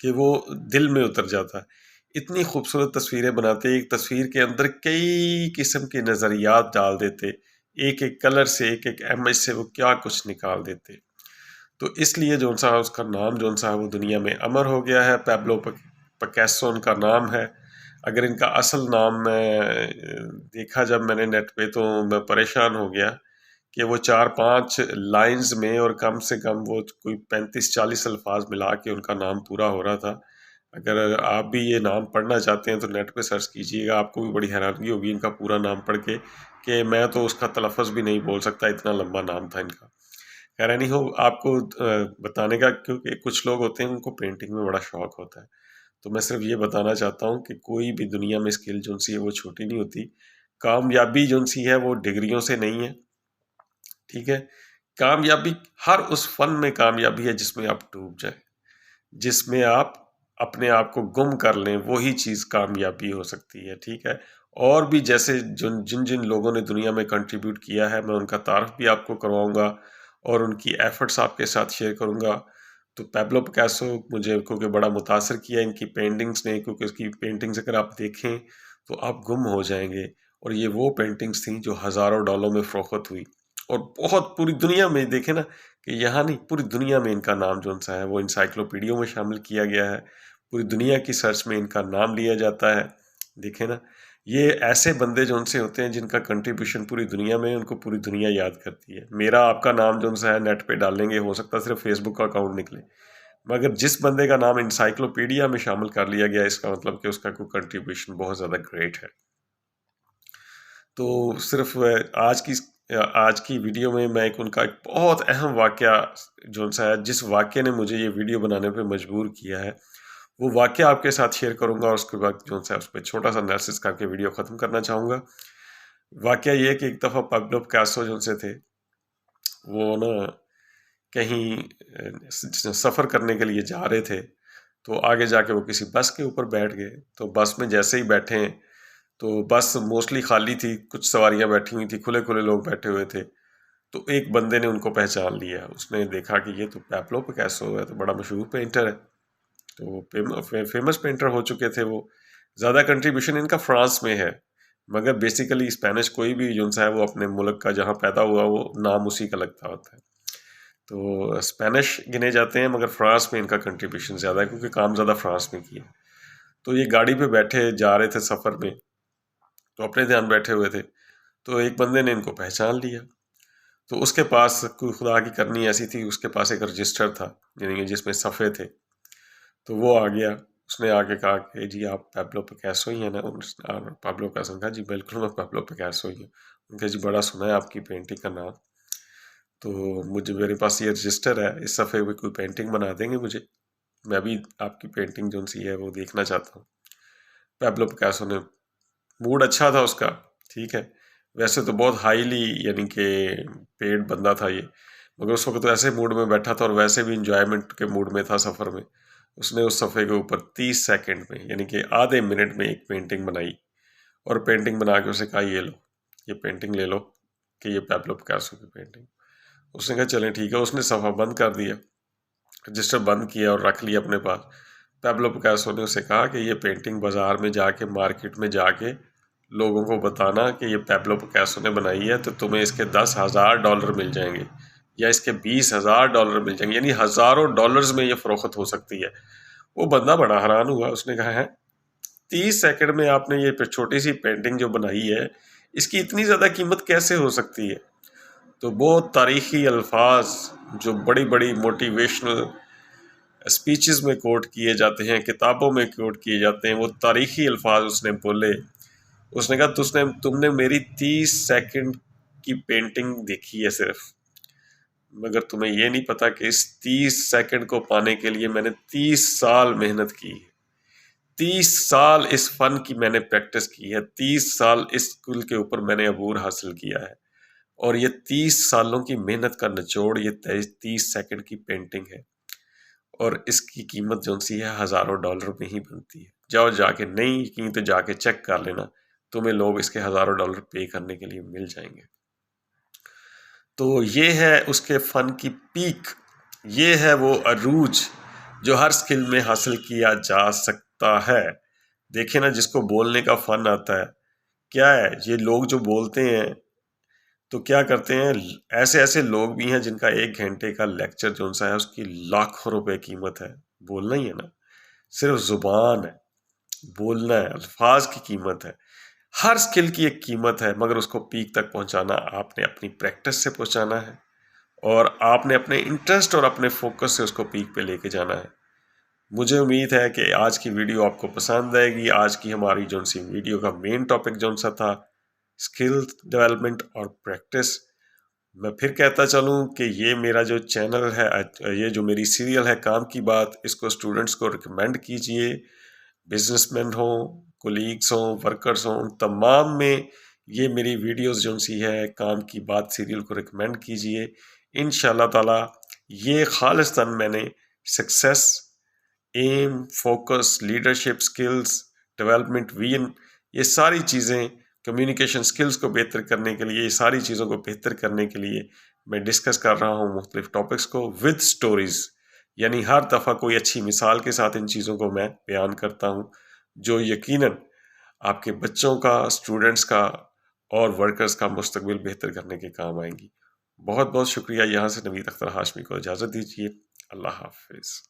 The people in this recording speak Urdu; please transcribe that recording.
کہ وہ دل میں اتر جاتا ہے۔ اتنی خوبصورت تصویریں بناتے، ایک تصویر کے اندر کئی قسم کے نظریات ڈال دیتے، ایک ایک کلر سے، ایک ایک امیج سے وہ کیا کچھ نکال دیتے۔ تو اس لیے جو سا اس کا نام جو سا وہ دنیا میں امر ہو گیا ہے۔ پیبلو پکیسو ان کا نام ہے۔ اگر ان کا اصل نام میں دیکھا جب میں نے نیٹ پہ تو میں پریشان ہو گیا کہ وہ 4-5 لائنز میں اور کم سے کم وہ کوئی 35-40 الفاظ ملا کے ان کا نام پورا ہو رہا تھا۔ اگر آپ بھی یہ نام پڑھنا چاہتے ہیں تو نیٹ پہ سرچ کیجئے گا، آپ کو بھی بڑی حیرانگی ہوگی ان کا پورا نام پڑھ کے کہ میں تو اس کا تلفظ بھی نہیں بول سکتا، اتنا لمبا نام تھا ان کا۔ خیر نہیں ہو آپ کو بتانے کا، کیونکہ کچھ لوگ ہوتے ہیں ان کو پینٹنگ میں بڑا شوق ہوتا ہے، تو میں صرف یہ بتانا چاہتا ہوں کہ کوئی بھی دنیا میں اسکل جو سی ہے وہ چھوٹی نہیں ہوتی۔ کامیابی جو سی ہے وہ ڈگریوں سے نہیں ہے، ٹھیک ہے؟ کامیابی ہر اس فن میں کامیابی ہے جس میں آپ ڈوب جائیں، جس میں آپ اپنے آپ کو گم کر لیں، وہی چیز کامیابی ہو سکتی ہے، ٹھیک ہے؟ اور بھی جیسے جن جن لوگوں نے دنیا میں کنٹریبیوٹ کیا ہے، میں ان کا تعارف بھی آپ کو کرواؤں گا اور ان کی ایفرٹس آپ کے ساتھ شیئر کروں گا۔ تو پیبلو پکاسو مجھے کیونکہ بڑا متاثر کیا ان کی پینٹنگز نے، کیونکہ اس کی پینٹنگز اگر آپ دیکھیں تو آپ گم ہو جائیں گے، اور یہ وہ پینٹنگز تھیں جو ہزاروں ڈالروں میں فروخت ہوئی، اور بہت پوری دنیا میں دیکھیں نا کہ یہاں نہیں، پوری دنیا میں ان کا نام جو سا ہے وہ انسائکلوپیڈیوں میں شامل کیا گیا ہے، پوری دنیا کی سرچ میں ان کا نام لیا جاتا ہے۔ دیکھیں نا، یہ ایسے بندے جو ان سے ہوتے ہیں جن کا کنٹریبیوشن پوری دنیا میں ان کو پوری دنیا یاد کرتی ہے۔ میرا آپ کا نام جو سا ہے نیٹ پہ ڈالیں گے، ہو سکتا ہے صرف فیس بک کا اکاؤنٹ نکلے، مگر جس بندے کا نام انسائکلوپیڈیا میں شامل کر لیا گیا، اس کا مطلب کہ اس کا کوئی کنٹریبیوشن بہت زیادہ گریٹ ہے۔ تو صرف آج کی ویڈیو میں میں ان کا ایک بہت اہم واقعہ جو سا ہے، جس واقعے نے مجھے یہ ویڈیو بنانے پہ مجبور کیا ہے، وہ واقعہ آپ کے ساتھ شیئر کروں گا، اور اس کے بعد جو سا اس پہ چھوٹا سا انالیسس کر کے ویڈیو ختم کرنا چاہوں گا۔ واقعہ یہ کہ ایک دفعہ پیبلو پکاسو جو سے تھے، وہ نا کہیں سفر کرنے کے لیے جا رہے تھے، تو آگے جا کے وہ کسی بس کے اوپر بیٹھ گئے۔ تو بس میں جیسے ہی بیٹھے ہیں تو بس موسٹلی خالی تھی، کچھ سواریاں بیٹھی ہوئی تھی، کھلے کھلے لوگ بیٹھے ہوئے تھے۔ تو ایک بندے نے ان کو پہچان لیا، اس نے دیکھا کہ یہ تو پیبلو پکاسو ہے، تو بڑا مشہور پینٹر ہے، تو فیمس پینٹر ہو چکے تھے وہ۔ زیادہ کنٹریبیوشن ان کا فرانس میں ہے، مگر بیسیکلی اسپینش کوئی بھی جو ہے وہ اپنے ملک کا جہاں پیدا ہوا وہ نام اسی کا لگتا ہوتا ہے۔ تو اسپینش گنے جاتے ہیں، مگر فرانس میں ان کا کنٹریبیوشن زیادہ ہے، کیونکہ کام زیادہ فرانس میں کیا۔ تو یہ گاڑی پہ بیٹھے جا رہے تھے سفر میں، تو اپنے دھیان بیٹھے ہوئے تھے، تو ایک بندے نے ان کو پہچان لیا۔ تو اس کے پاس کوئی خدا کی کرنی ایسی تھی، اس کے پاس ایک رجسٹر تھا، یعنی جس میں صفحے تھے۔ تو وہ آ گیا، اس نے آ کے کہا کہ جی آپ پیبلو پکاسو ہی ہیں نا؟ پیبلو پکاسو نے کہا جی بالکل میں پیبلو پکاسو ہی ہوں۔ ان کہ جی بڑا سنا ہے آپ کی پینٹنگ کا نام، تو میرے پاس یہ رجسٹر ہے، اس صفحے پہ کوئی پینٹنگ بنا دیں گے مجھے؟ میں بھی آپ کی پینٹنگ جو سی ہے وہ دیکھنا چاہتا ہوں۔ پیبلو پکاسو نے، موڈ اچھا تھا اس کا، ٹھیک ہے، ویسے تو بہت ہائیلی یعنی کہ پیڈ بندہ تھا یہ، مگر اس وقت تو ایسے موڈ میں بیٹھا تھا اور ویسے بھی انجوائمنٹ کے موڈ میں تھا سفر میں۔ اس نے اس صفحے کے اوپر 30 سیکنڈ میں یعنی کہ آدھے منٹ میں ایک پینٹنگ بنائی، اور پینٹنگ بنا کے اسے کہا یہ لو، یہ پینٹنگ لے لو کہ یہ پیبلو پکاسو کی پینٹنگ۔ اس نے کہا چلیں ٹھیک ہے، اس نے صفحہ بند کر دیا، رجسٹر بند کیا اور رکھ لیا اپنے پاس۔ پیبلو پکاسو نے اسے کہا کہ یہ پینٹنگ بازار میں جا کے، مارکیٹ میں جا کے لوگوں کو بتانا کہ یہ پیبلو پکاسو نے بنائی ہے، تو تمہیں اس کے $10,000 مل جائیں گے، یا اس کے $20,000 مل جائیں گے، یعنی ہزاروں ڈالرز میں یہ فروخت ہو سکتی ہے۔ وہ بندہ بڑا حیران ہوا، اس نے کہا ہے 30 سیکنڈ میں آپ نے یہ چھوٹی سی پینٹنگ جو بنائی ہے، اس کی اتنی زیادہ قیمت کیسے ہو سکتی ہے؟ تو بہت تاریخی الفاظ جو بڑی بڑی موٹیویشنل اسپیچز میں کوٹ کیے جاتے ہیں، کتابوں میں کوٹ کیے جاتے ہیں، وہ تاریخی الفاظ اس نے بولے۔ اس نے کہا تم نے میری 30 سیکنڈ کی پینٹنگ دیکھی ہے صرف، مگر تمہیں یہ نہیں پتا کہ اس 30 سیکنڈ کو پانے کے لیے میں نے 30 سال محنت کی ہے، 30 سال اس فن کی میں نے پریکٹس کی ہے، 30 سال اس اسکول کے اوپر میں نے عبور حاصل کیا ہے، اور یہ 30 سالوں کی محنت کا نچوڑ یہ 30 سیکنڈ کی پینٹنگ ہے، اور اس کی قیمت جو سی ہے ہزاروں ڈالر میں ہی بنتی ہے۔ جاؤ جا کے، نہیں یقین تو جا کے چیک کر لینا، تمہیں لوگ اس کے ہزاروں ڈالر پے کرنے کے لیے مل جائیں گے۔ تو یہ ہے اس کے فن کی پیک، یہ ہے وہ عروج جو ہر سکل میں حاصل کیا جا سکتا ہے۔ دیکھیں نا، جس کو بولنے کا فن آتا ہے، کیا ہے یہ لوگ جو بولتے ہیں تو کیا کرتے ہیں، ایسے ایسے لوگ بھی ہیں جن کا 1 گھنٹے کا لیکچر جو ہے اس کی لاکھوں روپے قیمت ہے۔ بولنا ہی ہے نا، صرف زبان ہے، بولنا ہے، الفاظ کی قیمت ہے۔ ہر سکل کی ایک قیمت ہے، مگر اس کو پیک تک پہنچانا آپ نے اپنی پریکٹس سے پہنچانا ہے، اور آپ نے اپنے انٹرسٹ اور اپنے فوکس سے اس کو پیک پہ لے کے جانا ہے۔ مجھے امید ہے کہ آج کی ویڈیو آپ کو پسند آئے گی۔ آج کی ہماری جو سی ویڈیو کا مین ٹاپک جو سا تھا اسکل ڈیولپمنٹ اور پریکٹس۔ میں پھر کہتا چلوں کہ یہ میرا جو چینل ہے، یہ جو میری سیریل ہے کام کی بات، اس کو اسٹوڈنٹس کو ریکمینڈ کیجئے، بزنس مین ہوں، کولیگس ہوں، ورکرز ہوں، ان تمام میں یہ میری ویڈیوز جو سی ہے کام کی بات سیریل کو ریکمینڈ کیجئے۔ انشاءاللہ تعالی یہ خالصتاً میں نے success, aim, focus, leadership skills, development وین، یہ ساری چیزیں، کمیونیکیشن سکلز کو بہتر کرنے کے لیے، یہ ساری چیزوں کو بہتر کرنے کے لیے میں ڈسکس کر رہا ہوں مختلف ٹاپکس کو ود سٹوریز، یعنی ہر دفعہ کوئی اچھی مثال کے ساتھ ان چیزوں کو میں بیان کرتا ہوں جو یقیناً آپ کے بچوں کا، اسٹوڈنٹس کا اور ورکرز کا مستقبل بہتر کرنے کے کام آئیں گی۔ بہت بہت شکریہ۔ یہاں سے نوید اختر ہاشمی کو اجازت دیجیے۔ اللہ حافظ۔